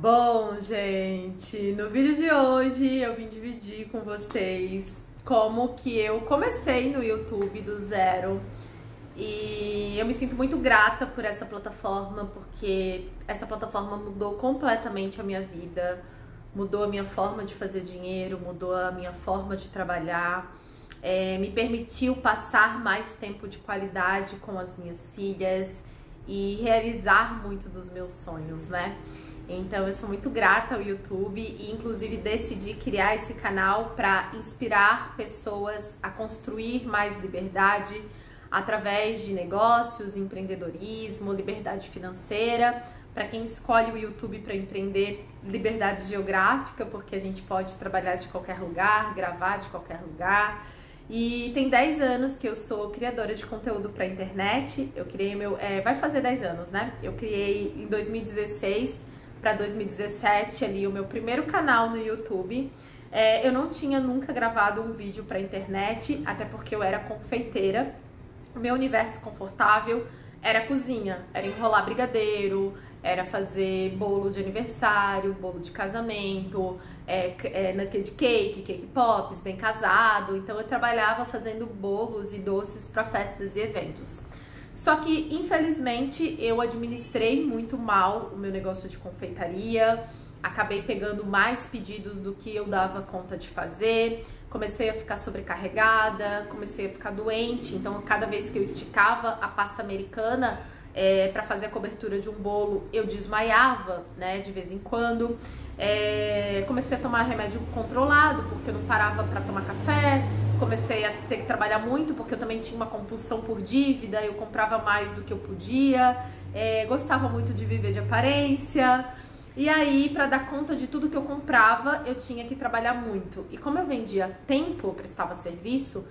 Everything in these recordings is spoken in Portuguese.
Bom, gente, no vídeo de hoje eu vim dividir com vocês como que eu comecei no YouTube do zero. E eu me sinto muito grata por essa plataforma, porque essa plataforma mudou completamente a minha vida, mudou a minha forma de fazer dinheiro, mudou a minha forma de trabalhar, me permitiu passar mais tempo de qualidade com as minhas filhas e realizar muito dos meus sonhos, né? Então eu sou muito grata ao YouTube e inclusive decidi criar esse canal para inspirar pessoas a construir mais liberdade através de negócios, empreendedorismo, liberdade financeira. Para quem escolhe o YouTube para empreender, liberdade geográfica, porque a gente pode trabalhar de qualquer lugar, gravar de qualquer lugar. E tem 10 anos que eu sou criadora de conteúdo para internet. Eu criei vai fazer 10 anos, né? Eu criei em 2016 para 2017 ali o meu primeiro canal no YouTube. Eu não tinha nunca gravado um vídeo para internet, até porque eu era confeiteira. O meu universo confortável era a cozinha, era enrolar brigadeiro, era fazer bolo de aniversário, bolo de casamento, de cake pops, bem casado. Então eu trabalhava fazendo bolos e doces para festas e eventos. Só que, infelizmente, eu administrei muito mal o meu negócio de confeitaria, acabei pegando mais pedidos do que eu dava conta de fazer, comecei a ficar sobrecarregada, comecei a ficar doente, então cada vez que eu esticava a pasta americana para fazer a cobertura de um bolo, eu desmaiava, né, de vez em quando. Comecei a tomar remédio controlado, porque eu não parava para tomar café. Comecei a ter que trabalhar muito, porque eu também tinha uma compulsão por dívida, eu comprava mais do que eu podia, gostava muito de viver de aparência. E aí, para dar conta de tudo que eu comprava, eu tinha que trabalhar muito. E como eu vendia tempo, prestava serviço,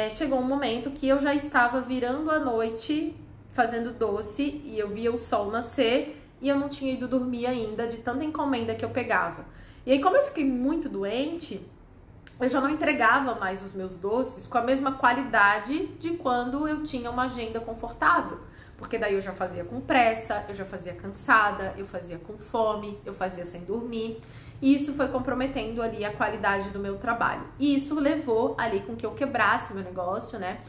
chegou um momento que eu já estava virando a noite fazendo doce e eu via o sol nascer e eu não tinha ido dormir ainda de tanta encomenda que eu pegava. E aí, como eu fiquei muito doente, eu já não entregava mais os meus doces com a mesma qualidade de quando eu tinha uma agenda confortável. Porque daí eu já fazia com pressa, eu já fazia cansada, eu fazia com fome, eu fazia sem dormir. E isso foi comprometendo ali a qualidade do meu trabalho. E isso levou ali com que eu quebrasse meu negócio, né?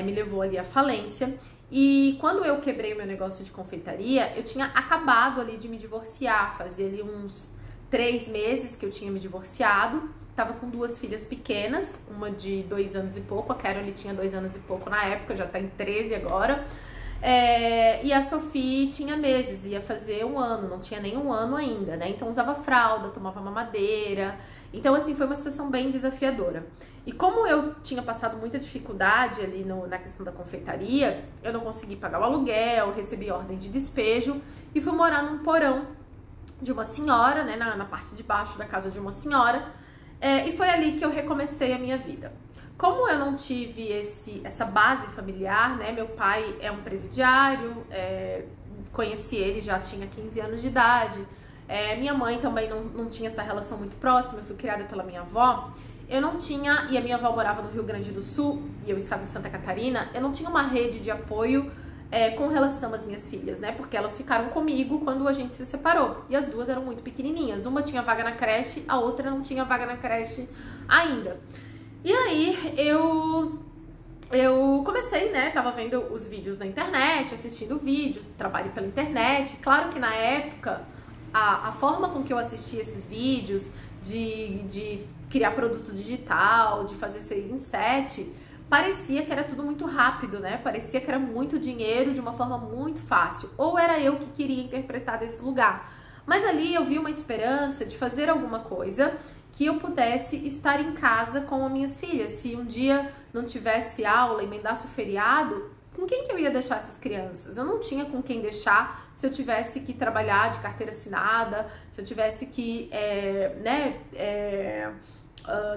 Me levou ali à falência. E quando eu quebrei o meu negócio de confeitaria, eu tinha acabado ali de me divorciar. Fazia ali uns 3 meses que eu tinha me divorciado. Tava com 2 filhas pequenas, uma de 2 anos e pouco, a Carol tinha 2 anos e pouco na época, já tá em 13 agora. E a Sophie tinha meses, ia fazer 1 ano, não tinha nem 1 ano ainda, né? Então usava fralda, tomava mamadeira. Então assim, foi uma situação bem desafiadora. E como eu tinha passado muita dificuldade ali na questão da confeitaria, eu não consegui pagar o aluguel, recebi ordem de despejo e fui morar num porão de uma senhora, né? Na parte de baixo da casa de uma senhora. E foi ali que eu recomecei a minha vida. Como eu não tive essa base familiar, né? Meu pai é um presidiário, conheci ele, já tinha 15 anos de idade. Minha mãe também não tinha essa relação muito próxima, eu fui criada pela minha avó. Eu não tinha, e a minha avó morava no Rio Grande do Sul, e eu estava em Santa Catarina, eu não tinha uma rede de apoio com relação às minhas filhas, né? Porque elas ficaram comigo quando a gente se separou. E as 2 eram muito pequenininhas. Uma tinha vaga na creche, a outra não tinha vaga na creche ainda. E aí eu comecei, né? Tava vendo os vídeos na internet, assistindo vídeos, trabalho pela internet. Claro que na época, a forma com que eu assistia esses vídeos, de criar produto digital, de fazer 6 em 7... parecia que era tudo muito rápido, né? Parecia que era muito dinheiro de uma forma muito fácil. Ou era eu que queria interpretar desse lugar. Mas ali eu vi uma esperança de fazer alguma coisa que eu pudesse estar em casa com as minhas filhas. Se um dia não tivesse aula, emendasse o feriado, com quem que eu ia deixar essas crianças? Eu não tinha com quem deixar se eu tivesse que trabalhar de carteira assinada, se eu tivesse que,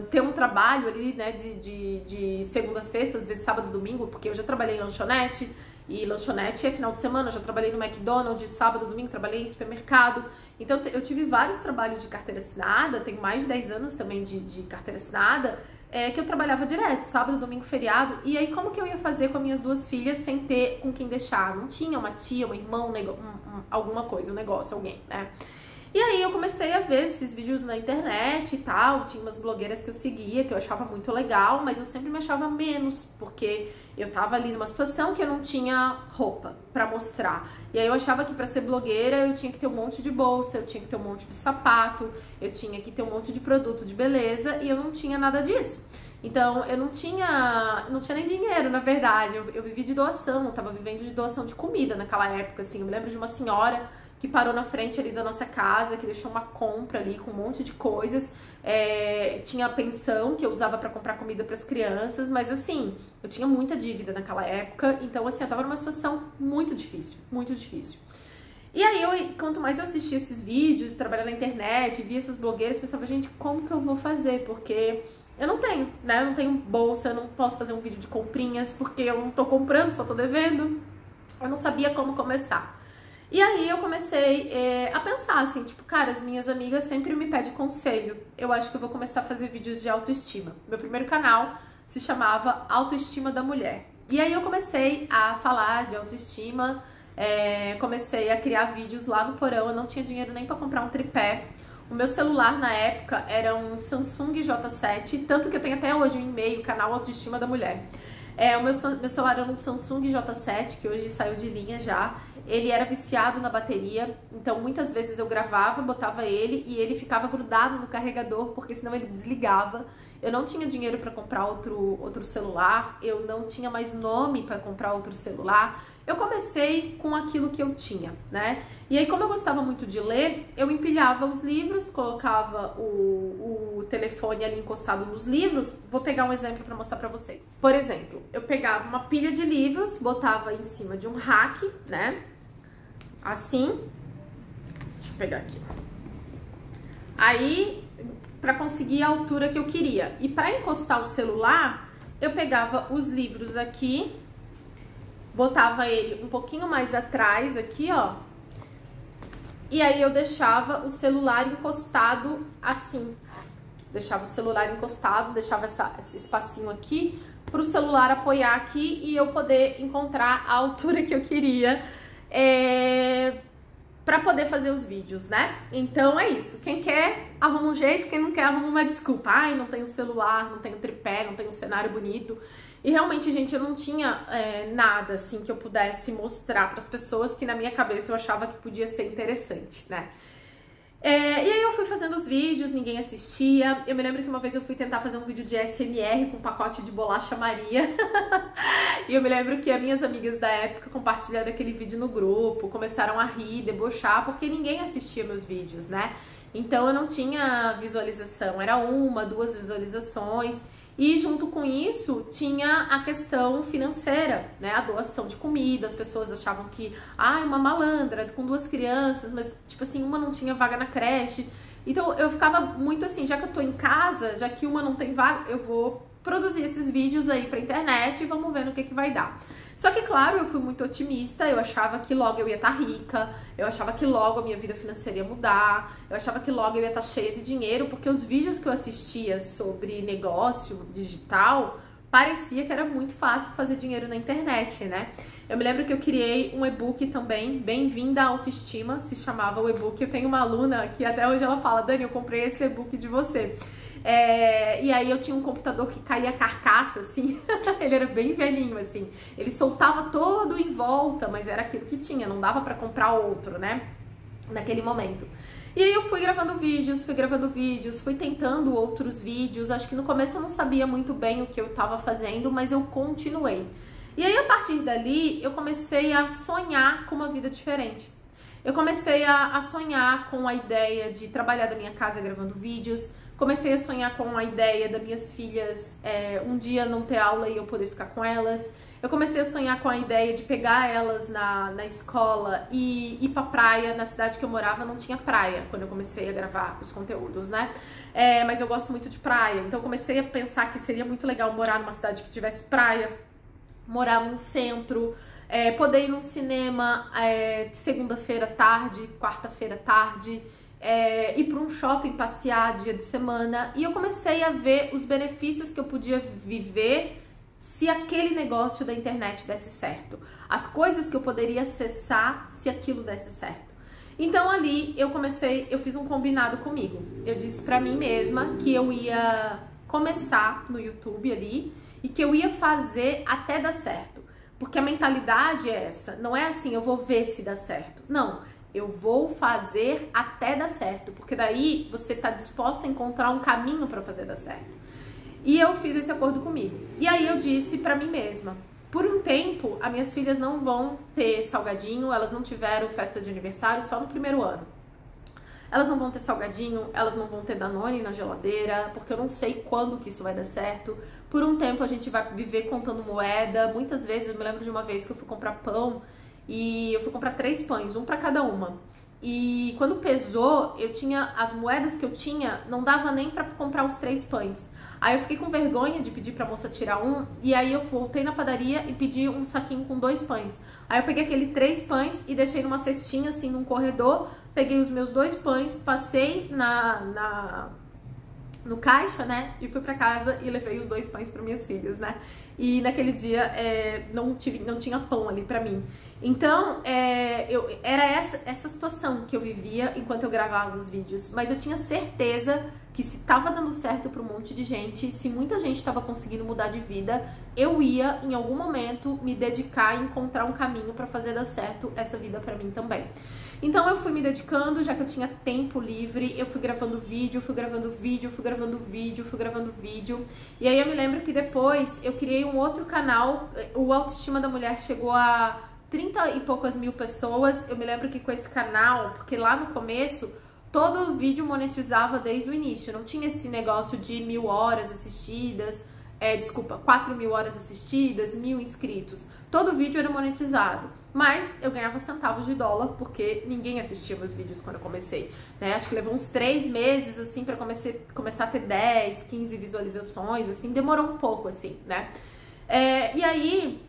ter um trabalho ali, né, de segunda a sexta, às vezes sábado e domingo, porque eu já trabalhei em lanchonete, e lanchonete é final de semana, eu já trabalhei no McDonald's, sábado e domingo, trabalhei em supermercado. Então eu tive vários trabalhos de carteira assinada, tenho mais de 10 anos também de carteira assinada, que eu trabalhava direto, sábado, domingo, feriado. E aí como que eu ia fazer com as minhas 2 filhas sem ter com quem deixar? Não tinha uma tia, um irmão, alguma coisa, um negócio, alguém, né? E aí comecei a ver esses vídeos na internet e tal, tinha umas blogueiras que eu seguia, que eu achava muito legal, mas eu sempre me achava menos, porque eu tava ali numa situação que eu não tinha roupa pra mostrar. E aí eu achava que pra ser blogueira eu tinha que ter um monte de bolsa, eu tinha que ter um monte de sapato, eu tinha que ter um monte de produto de beleza, e eu não tinha nada disso. Então, eu não tinha nem dinheiro, na verdade. Eu vivi de doação, eu tava vivendo de doação de comida naquela época, assim. Eu me lembro de uma senhora que parou na frente ali da nossa casa, que deixou uma compra ali com um monte de coisas. Tinha a pensão que eu usava pra comprar comida pras crianças, mas assim, eu tinha muita dívida naquela época. Então, assim, eu tava numa situação muito difícil, muito difícil. E aí, quanto mais eu assistia esses vídeos, trabalhava na internet, via essas blogueiras, pensava, gente, como que eu vou fazer? Porque eu não tenho, né? Eu não tenho bolsa, eu não posso fazer um vídeo de comprinhas, porque eu não tô comprando, só tô devendo. Eu não sabia como começar. E aí eu comecei a pensar assim, tipo, cara, as minhas amigas sempre me pedem conselho. Eu acho que eu vou começar a fazer vídeos de autoestima. Meu primeiro canal se chamava Autoestima da Mulher. E aí eu comecei a falar de autoestima, comecei a criar vídeos lá no porão. Eu não tinha dinheiro nem pra comprar um tripé. O meu celular na época era um Samsung J7, tanto que eu tenho até hoje um e-mail, canal Autoestima da Mulher. O meu celular era um Samsung J7, que hoje saiu de linha já. Ele era viciado na bateria, então muitas vezes eu gravava, botava ele e ele ficava grudado no carregador, porque senão ele desligava. Eu não tinha dinheiro para comprar outro celular, eu não tinha mais nome para comprar outro celular. Eu comecei com aquilo que eu tinha, né? E aí, como eu gostava muito de ler, eu empilhava os livros, colocava o telefone ali encostado nos livros. Vou pegar um exemplo para mostrar para vocês. Por exemplo, eu pegava uma pilha de livros, botava em cima de um rack, né? Assim. Deixa eu pegar aqui. Aí, para conseguir a altura que eu queria. E para encostar o celular, eu pegava os livros aqui, botava ele um pouquinho mais atrás aqui, ó. E aí eu deixava o celular encostado assim. Deixava o celular encostado, deixava esse espacinho aqui para o celular apoiar aqui e eu poder encontrar a altura que eu queria para poder fazer os vídeos, né? Então é isso. Quem quer, arruma um jeito. Quem não quer, arruma uma desculpa. Ai, não tenho celular, não tenho tripé, não tenho cenário bonito. E realmente, gente, eu não tinha nada, assim, que eu pudesse mostrar para as pessoas que na minha cabeça eu achava que podia ser interessante, né? E aí eu fui fazendo os vídeos, ninguém assistia. Eu me lembro que uma vez eu fui tentar fazer um vídeo de ASMR com um pacote de bolacha Maria. E eu me lembro que as minhas amigas da época compartilharam aquele vídeo no grupo, começaram a rir, debochar, porque ninguém assistia meus vídeos, né? Então eu não tinha visualização, era 1, 2 visualizações. E junto com isso tinha a questão financeira, né? A doação de comida, as pessoas achavam que, uma malandra com 2 crianças, mas tipo assim, uma não tinha vaga na creche. Então eu ficava muito assim, já que eu tô em casa, já que uma não tem vaga, eu vou produzir esses vídeos aí pra internet e vamos ver no que vai dar. Só que, claro, eu fui muito otimista, eu achava que logo eu ia estar rica, eu achava que logo a minha vida financeira ia mudar, eu achava que logo eu ia estar cheia de dinheiro, porque os vídeos que eu assistia sobre negócio digital, parecia que era muito fácil fazer dinheiro na internet, né? Eu me lembro que eu criei um e-book também, Bem-vinda à Autoestima, se chamava o e-book. Eu tenho uma aluna que até hoje ela fala, Dani, eu comprei esse e-book de você. E aí eu tinha um computador que caía carcaça, assim, ele era bem velhinho, assim, ele soltava todo em volta, mas era aquilo que tinha, não dava pra comprar outro, né, naquele momento. E aí eu fui gravando vídeos, fui tentando outros vídeos, acho que no começo eu não sabia muito bem o que eu tava fazendo, mas eu continuei. E aí a partir dali eu comecei a sonhar com uma vida diferente. Eu comecei a sonhar com a ideia de trabalhar da minha casa gravando vídeos. Comecei a sonhar com a ideia das minhas filhas um dia não ter aula e eu poder ficar com elas. Eu comecei a sonhar com a ideia de pegar elas na escola e ir pra praia. Na cidade que eu morava não tinha praia quando eu comecei a gravar os conteúdos, né? Mas eu gosto muito de praia, então eu comecei a pensar que seria muito legal morar numa cidade que tivesse praia, morar num centro, poder ir num cinema segunda-feira tarde, quarta-feira tarde, ir para um shopping passear dia de semana. E eu comecei a ver os benefícios que eu podia viver se aquele negócio da internet desse certo, as coisas que eu poderia acessar se aquilo desse certo. Então ali eu fiz um combinado comigo. Eu disse pra mim mesma que eu ia começar no YouTube ali e que eu ia fazer até dar certo. Porque a mentalidade é essa, não é assim, eu vou ver se dá certo. Não, eu vou fazer até dar certo, porque daí você tá disposta a encontrar um caminho pra fazer dar certo. E eu fiz esse acordo comigo. E aí eu disse pra mim mesma, por um tempo, as minhas filhas não vão ter salgadinho, elas não tiveram festa de aniversário só no primeiro ano. Elas não vão ter salgadinho, elas não vão ter Danone na geladeira, porque eu não sei quando que isso vai dar certo. Por um tempo a gente vai viver contando moeda. Muitas vezes, eu me lembro de uma vez que eu fui comprar pão e eu fui comprar 3 pães, um pra cada uma. E quando pesou, as moedas que eu tinha, não dava nem pra comprar os 3 pães. Aí eu fiquei com vergonha de pedir pra moça tirar um, e aí eu voltei na padaria e pedi um saquinho com 2 pães. Aí eu peguei aquele 3 pães e deixei numa cestinha, assim, num corredor, peguei os meus 2 pães, passei no caixa, né, e fui pra casa e levei os 2 pães para minhas filhas, né. E naquele dia não tinha pão ali pra mim. Então, era essa situação que eu vivia enquanto eu gravava os vídeos. Mas eu tinha certeza que se tava dando certo pra um monte de gente, se muita gente tava conseguindo mudar de vida, eu ia, em algum momento, me dedicar e encontrar um caminho pra fazer dar certo essa vida pra mim também. Então eu fui me dedicando, já que eu tinha tempo livre, eu fui gravando vídeo, fui gravando vídeo, fui gravando vídeo, fui gravando vídeo. E aí eu me lembro que depois eu criei um outro canal, o Autoestima da Mulher chegou a 30 e poucas mil pessoas. Eu me lembro que com esse canal, porque lá no começo, todo vídeo monetizava desde o início. Não tinha esse negócio de 1000 horas assistidas, 4.000 horas assistidas, 1000 inscritos. Todo vídeo era monetizado. Mas eu ganhava centavos de dólar, porque ninguém assistia meus vídeos quando eu comecei, né? Acho que levou uns 3 meses, assim, pra começar a ter 10, 15 visualizações, assim. Demorou um pouco, assim, né? E aí,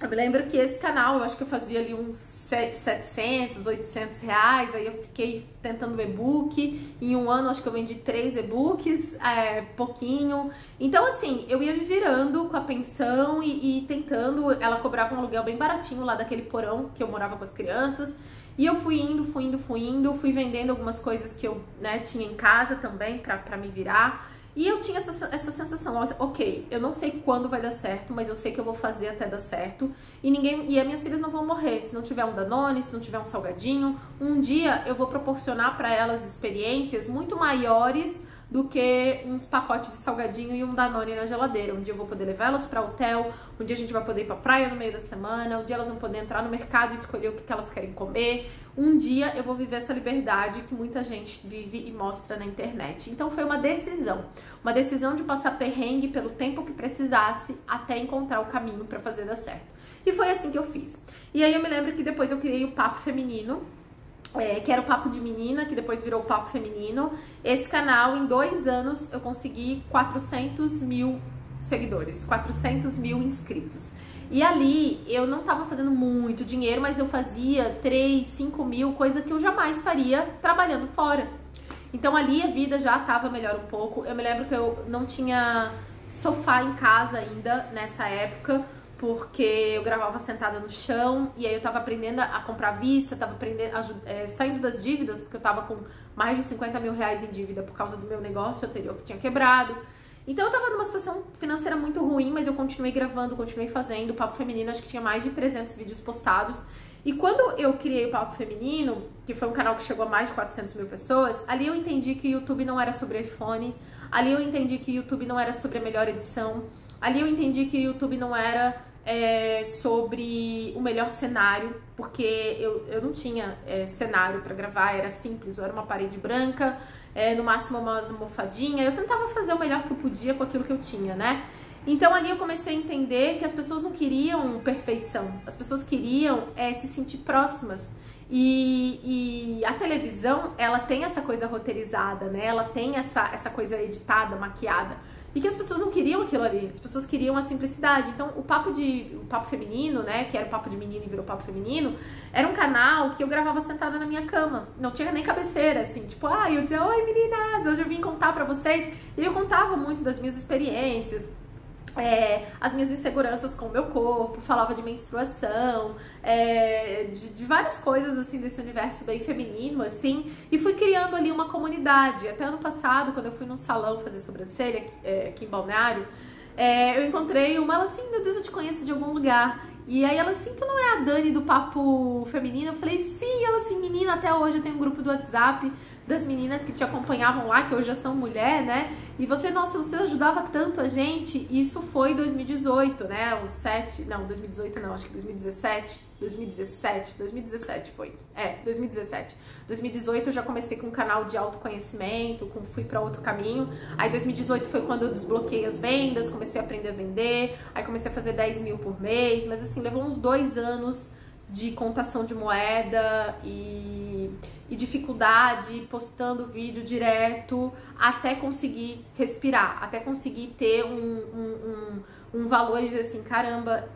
eu me lembro que esse canal, eu acho que eu fazia ali uns 700, 800 reais, aí eu fiquei tentando e-book, em um ano acho que eu vendi 3 e-books, pouquinho. Então assim, eu ia me virando com a pensão e tentando, ela cobrava um aluguel bem baratinho lá daquele porão que eu morava com as crianças, e eu fui indo, fui vendendo algumas coisas que eu, né, tinha em casa também pra me virar. E eu tinha essa sensação, ok, eu não sei quando vai dar certo, mas eu sei que eu vou fazer até dar certo. E as minhas filhas não vão morrer se não tiver um Danone, se não tiver um salgadinho. Um dia eu vou proporcionar para elas experiências muito maiores do que uns pacotes de salgadinho e um Danone na geladeira. Um dia eu vou poder levar elas para hotel, um dia a gente vai poder ir pra praia no meio da semana, um dia elas vão poder entrar no mercado e escolher o que elas querem comer. Um dia eu vou viver essa liberdade que muita gente vive e mostra na internet. Então foi uma decisão de passar perrengue pelo tempo que precisasse até encontrar o caminho para fazer dar certo. E foi assim que eu fiz. E aí eu me lembro que depois eu criei o Papo Feminino, que era o Papo de Menina, que depois virou o Papo Feminino. Esse canal, em 2 anos, eu consegui 400 mil seguidores, 400 mil inscritos. E ali, eu não tava fazendo muito dinheiro, mas eu fazia 3, 5 mil, coisa que eu jamais faria trabalhando fora. Então ali a vida já tava melhor um pouco. Eu me lembro que eu não tinha sofá em casa ainda, nessa época, porque eu gravava sentada no chão, e aí eu tava aprendendo a comprar à vista, tava saindo das dívidas, porque eu tava com mais de 50 mil reais em dívida por causa do meu negócio anterior que tinha quebrado. Então eu tava numa situação financeira muito ruim, mas eu continuei gravando, continuei fazendo. O Papo Feminino, acho que tinha mais de 300 vídeos postados. E quando eu criei o Papo Feminino, que foi um canal que chegou a mais de 400 mil pessoas, ali eu entendi que o YouTube não era sobre iPhone, ali eu entendi que o YouTube não era sobre a melhor edição, ali eu entendi que o YouTube não era sobre o melhor cenário, porque eu não tinha cenário pra gravar, era simples, ou era uma parede branca, no máximo umas almofadinhas. Eu tentava fazer o melhor que eu podia com aquilo que eu tinha, né? Então ali eu comecei a entender que as pessoas não queriam perfeição, as pessoas queriam se sentir próximas. E a televisão, ela tem essa coisa roteirizada, né? Ela tem essa coisa editada, maquiada. E que as pessoas não queriam aquilo ali, as pessoas queriam a simplicidade. Então o Papo Feminino, né, que era o Papo de Menino e virou Papo Feminino, era um canal que eu gravava sentada na minha cama. Não tinha nem cabeceira, assim, tipo, eu dizia, oi meninas, hoje eu vim contar pra vocês. E eu contava muito das minhas experiências. as minhas inseguranças com o meu corpo, falava de menstruação, de várias coisas, assim, desse universo bem feminino, assim, e fui criando ali uma comunidade. Até ano passado, quando eu fui num salão fazer sobrancelha, aqui em Balneário, eu encontrei ela assim, meu Deus, eu te conheço de algum lugar. E aí ela assim, tu não é a Dani do Papo Feminino? Eu falei, sim. Ela assim, menina, até hoje eu tenho um grupo do WhatsApp das meninas que te acompanhavam lá, que hoje já são mulher, né? E você, nossa, você ajudava tanto a gente. Isso foi 2018, né? 2018 não, acho que 2017 foi. 2017. 2018 eu já comecei com um canal de autoconhecimento, fui pra outro caminho. Aí 2018 foi quando eu desbloqueei as vendas, comecei a aprender a vender, aí comecei a fazer 10 mil por mês, mas assim, levou uns 2 anos de contação de moeda e dificuldade, postando vídeo direto, até conseguir respirar, até conseguir ter um valor e dizer assim, caramba,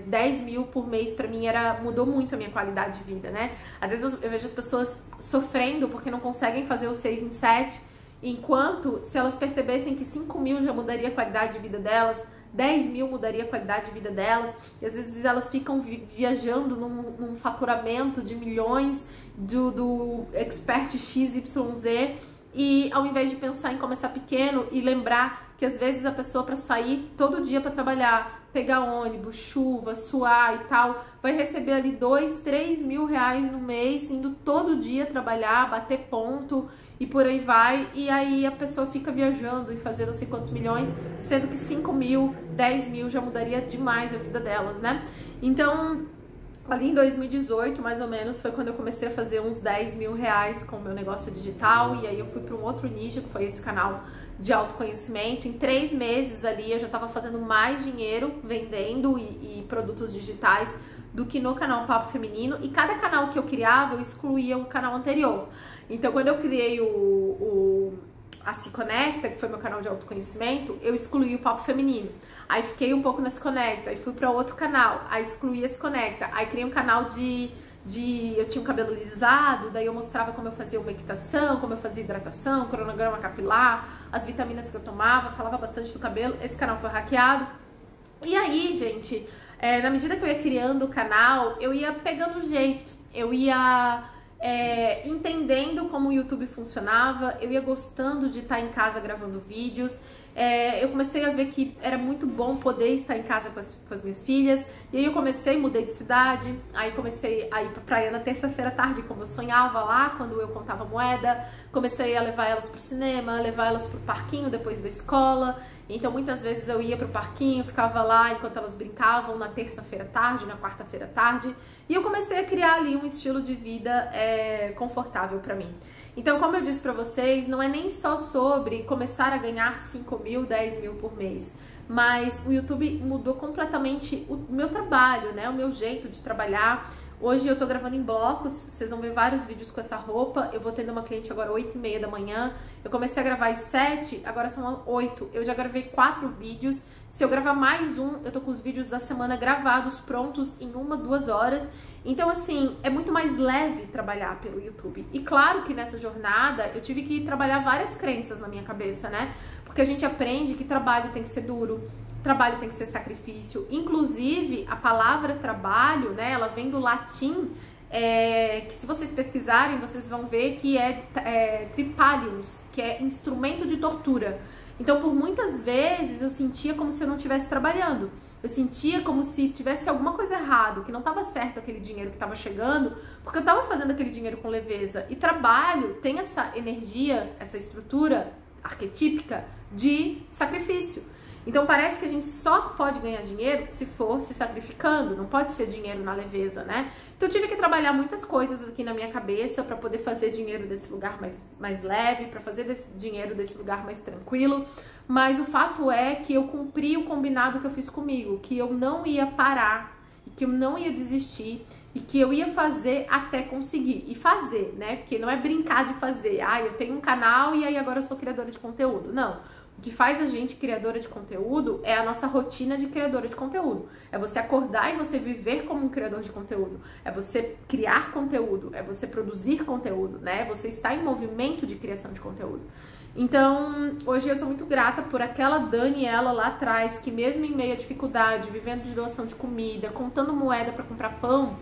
10 mil por mês pra mim mudou muito a minha qualidade de vida, né? Às vezes eu vejo as pessoas sofrendo porque não conseguem fazer o 6 em 7, enquanto se elas percebessem que 5 mil já mudaria a qualidade de vida delas, 10 mil mudaria a qualidade de vida delas, e às vezes elas ficam viajando num faturamento de milhões do expert XYZ, e ao invés de pensar em começar pequeno e lembrar que às vezes a pessoa para sair todo dia para trabalhar, pegar ônibus, chuva, suar e tal, vai receber ali 2, 3 mil reais no mês, indo todo dia trabalhar, bater ponto e por aí vai, e aí a pessoa fica viajando e fazendo não sei quantos milhões, sendo que 5 mil, 10 mil já mudaria demais a vida delas, né? Então, ali em 2018, mais ou menos, foi quando eu comecei a fazer uns 10 mil reais com o meu negócio digital, e aí eu fui para um outro nicho, que foi esse canal de autoconhecimento. Em 3 meses ali eu já estava fazendo mais dinheiro vendendo e produtos digitais do que no canal Papo Feminino, e cada canal que eu criava, eu excluía o canal anterior. Então, quando eu criei a Se Conecta, que foi meu canal de autoconhecimento, eu excluí o Papo Feminino. Aí fiquei um pouco na Se Conecta, aí fui para outro canal, aí excluí a Se Conecta. Aí criei um canal eu tinha um cabelo lisado, daí eu mostrava como eu fazia uma equitação, como eu fazia hidratação, cronograma capilar, as vitaminas que eu tomava, falava bastante do cabelo. Esse canal foi hackeado. E aí, gente, na medida que eu ia criando o canal, eu ia pegando o jeito, eu ia entendendo como o YouTube funcionava, eu ia gostando de estar em casa gravando vídeos. Eu comecei a ver que era muito bom poder estar em casa com as minhas filhas, e aí eu mudei de cidade, aí comecei a ir pra praia na terça-feira à tarde, como eu sonhava lá, quando eu contava moeda, comecei a levar elas pro cinema, levar elas pro parquinho depois da escola. Então muitas vezes eu ia pro parquinho, ficava lá enquanto elas brincavam na terça-feira à tarde, na quarta-feira à tarde, e eu comecei a criar ali um estilo de vida confortável pra mim. Então, como eu disse pra vocês, não é nem só sobre começar a ganhar 5 mil, 10 mil por mês, mas o YouTube mudou completamente o meu trabalho, né? O meu jeito de trabalhar. Hoje eu tô gravando em blocos, vocês vão ver vários vídeos com essa roupa. Eu vou tendo uma cliente agora 8h30 da manhã. Eu comecei a gravar às 7, agora são 8. Eu já gravei 4 vídeos. Se eu gravar mais um, eu tô com os vídeos da semana gravados, prontos em 1, 2 horas. Então, assim, é muito mais leve trabalhar pelo YouTube. E claro que nessa jornada eu tive que trabalhar várias crenças na minha cabeça, né? Porque a gente aprende que trabalho tem que ser duro, trabalho tem que ser sacrifício. Inclusive, a palavra trabalho, né, ela vem do latim, que se vocês pesquisarem, vocês vão ver que é tripaliums, que é instrumento de tortura. Então, por muitas vezes, eu sentia como se eu não estivesse trabalhando. Eu sentia como se tivesse alguma coisa errado, que não estava certo aquele dinheiro que estava chegando, porque eu estava fazendo aquele dinheiro com leveza. E trabalho tem essa energia, essa estrutura arquetípica de sacrifício. Então parece que a gente só pode ganhar dinheiro se for se sacrificando, não pode ser dinheiro na leveza, né? Então eu tive que trabalhar muitas coisas aqui na minha cabeça para poder fazer dinheiro desse lugar mais leve, para fazer dinheiro desse lugar mais tranquilo, mas o fato é que eu cumpri o combinado que eu fiz comigo, que eu não ia parar, e que eu não ia desistir, e que eu ia fazer até conseguir. E fazer, né? Porque não é brincar de fazer, eu tenho um canal e aí agora eu sou criadora de conteúdo, não. O que faz a gente criadora de conteúdo é a nossa rotina de criadora de conteúdo. É você acordar e você viver como um criador de conteúdo. É você criar conteúdo, é você produzir conteúdo, né? Você está em movimento de criação de conteúdo. Então, hoje eu sou muito grata por aquela Daniela lá atrás, que mesmo em meio à dificuldade, vivendo de doação de comida, contando moeda para comprar pão,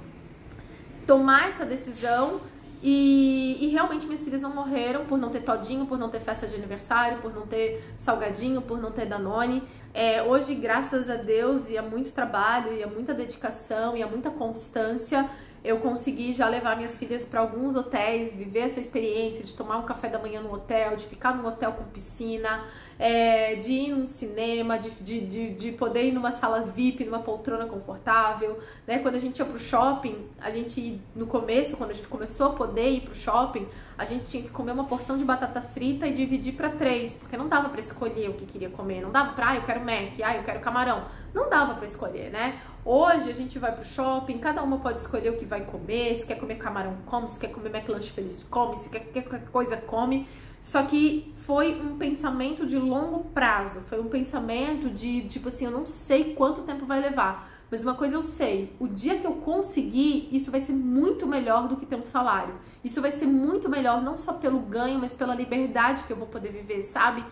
tomar essa decisão. E realmente minhas filhas não morreram por não ter todinho, por não ter festa de aniversário, por não ter salgadinho, por não ter Danone. Hoje, graças a Deus, e a muito trabalho, e a muita dedicação, e a muita constância, eu consegui já levar minhas filhas para alguns hotéis, viver essa experiência de tomar um café da manhã no hotel, de ficar num hotel com piscina, de ir num cinema, de poder ir numa sala VIP, numa poltrona confortável, né? Quando a gente ia pro shopping, no começo, quando a gente começou a poder ir pro shopping, a gente tinha que comer uma porção de batata frita e dividir para 3, porque não dava para escolher o que queria comer, não dava pra, eu quero Mac, eu quero camarão, não dava para escolher, né? Hoje a gente vai pro shopping, cada uma pode escolher o que vai comer, se quer comer camarão, come, se quer comer McLanche Feliz, come, se quer qualquer coisa, come. Só que foi um pensamento de longo prazo, foi um pensamento de, tipo assim, eu não sei quanto tempo vai levar, mas uma coisa eu sei, o dia que eu conseguir, isso vai ser muito melhor do que ter um salário. Isso vai ser muito melhor, não só pelo ganho, mas pela liberdade que eu vou poder viver, sabe?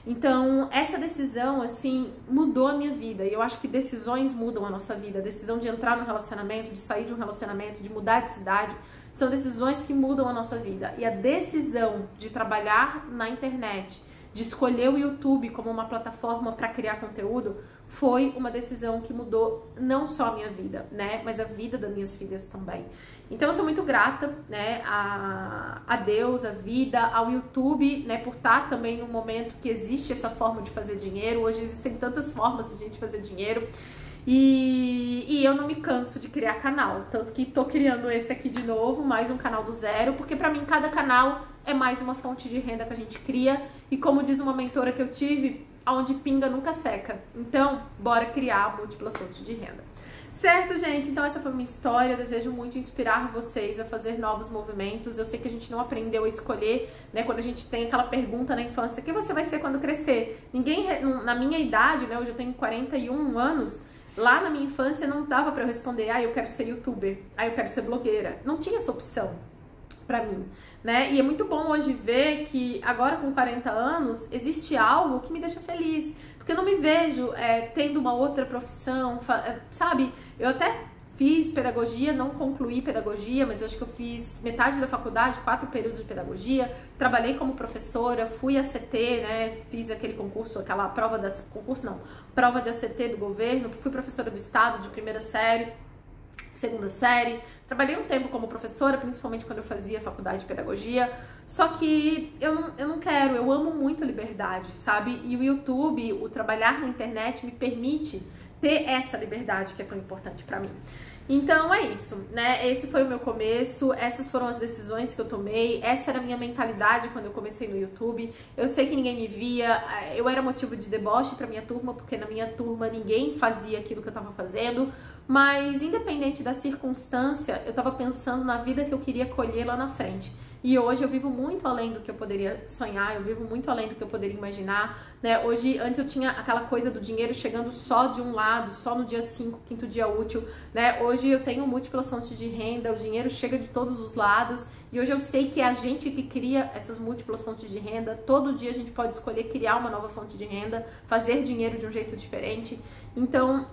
Então, essa decisão, assim, mudou a minha vida. E eu acho que decisões mudam a nossa vida. A decisão de entrar no relacionamento, de sair de um relacionamento, de mudar de cidade, são decisões que mudam a nossa vida. E a decisão de trabalhar na internet, de escolher o YouTube como uma plataforma para criar conteúdo, foi uma decisão que mudou não só a minha vida, né, mas a vida das minhas filhas também. Então eu sou muito grata, né, a Deus, a vida, ao YouTube, né, por estar também num momento que existe essa forma de fazer dinheiro. Hoje existem tantas formas de a gente fazer dinheiro. E eu não me canso de criar canal, tanto que tô criando esse aqui de novo, mais um canal do zero, porque pra mim cada canal é mais uma fonte de renda que a gente cria, e como diz uma mentora que eu tive, aonde pinga nunca seca. Então, bora criar múltiplas fontes de renda. Certo, gente? Então essa foi a minha história. Eu desejo muito inspirar vocês a fazer novos movimentos. Eu sei que a gente não aprendeu a escolher, né? Quando a gente tem aquela pergunta na infância, o que você vai ser quando crescer? Ninguém, na minha idade, né? Hoje eu tenho 41 anos. Lá na minha infância não dava pra eu responder, eu quero ser youtuber, eu quero ser blogueira. Não tinha essa opção pra mim, né? E é muito bom hoje ver que agora com 40 anos existe algo que me deixa feliz, porque eu não me vejo tendo uma outra profissão, sabe? Eu até fiz pedagogia, não concluí pedagogia, mas eu acho que eu fiz metade da faculdade, 4 períodos de pedagogia, trabalhei como professora, fui ACT, né, fiz aquele concurso, aquela prova prova de ACT do governo, fui professora do estado de primeira série, segunda série, trabalhei um tempo como professora, principalmente quando eu fazia faculdade de pedagogia, só que eu não quero, eu amo muito a liberdade, sabe? E o YouTube, o trabalhar na internet me permite ter essa liberdade que é tão importante pra mim. Então é isso, né? Esse foi o meu começo, essas foram as decisões que eu tomei, essa era a minha mentalidade quando eu comecei no YouTube. Eu sei que ninguém me via, eu era motivo de deboche pra minha turma, porque na minha turma ninguém fazia aquilo que eu tava fazendo, mas independente da circunstância, eu tava pensando na vida que eu queria colher lá na frente. E hoje eu vivo muito além do que eu poderia sonhar, eu vivo muito além do que eu poderia imaginar, né? Hoje, antes eu tinha aquela coisa do dinheiro chegando só de um lado, só no dia 5, quinto dia útil, né? Hoje eu tenho múltiplas fontes de renda, o dinheiro chega de todos os lados, e hoje eu sei que é a gente que cria essas múltiplas fontes de renda. Todo dia a gente pode escolher criar uma nova fonte de renda, fazer dinheiro de um jeito diferente. Então,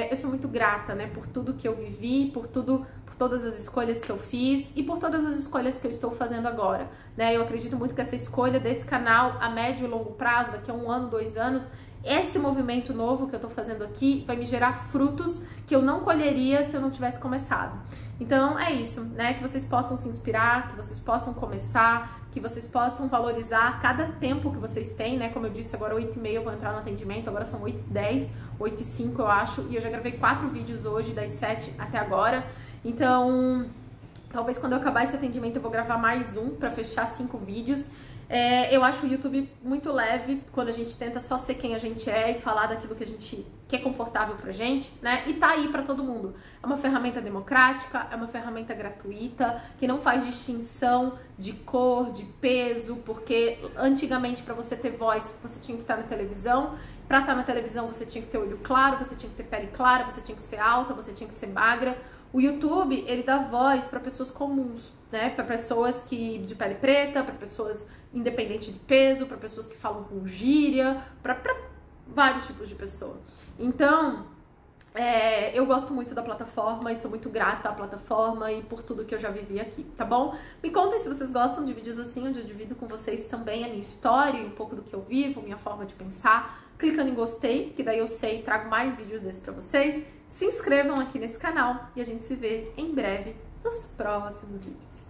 eu sou muito grata, né, por tudo que eu vivi, por todas as escolhas que eu fiz e por todas as escolhas que eu estou fazendo agora, né? Eu acredito muito que essa escolha desse canal a médio e longo prazo, daqui a 1 ano, 2 anos, esse movimento novo que eu tô fazendo aqui vai me gerar frutos que eu não colheria se eu não tivesse começado. Então é isso, né? Que vocês possam se inspirar, que vocês possam começar, que vocês possam valorizar cada tempo que vocês têm, né? Como eu disse, agora 8h30 eu vou entrar no atendimento, agora são 8h10, 8h05 eu acho, e eu já gravei 4 vídeos hoje, das 7 até agora. Então, talvez quando eu acabar esse atendimento eu vou gravar mais um pra fechar 5 vídeos. Eu acho o YouTube muito leve quando a gente tenta só ser quem a gente é e falar daquilo que é confortável pra gente, né? E tá aí pra todo mundo. É uma ferramenta democrática, é uma ferramenta gratuita, que não faz distinção de cor, de peso, porque antigamente pra você ter voz, você tinha que estar na televisão. Pra estar na televisão, você tinha que ter olho claro, você tinha que ter pele clara, você tinha que ser alta, você tinha que ser magra. O YouTube, ele dá voz para pessoas comuns, né? Para pessoas de pele preta, para pessoas independente de peso, para pessoas que falam com gíria, para vários tipos de pessoa. Então, eu gosto muito da plataforma e sou muito grata à plataforma e por tudo que eu já vivi aqui, tá bom? Me contem se vocês gostam de vídeos assim, onde eu divido com vocês também a minha história e um pouco do que eu vivo, minha forma de pensar, clicando em gostei, que daí eu sei, trago mais vídeos desses pra vocês. Se inscrevam aqui nesse canal e a gente se vê em breve nos próximos vídeos.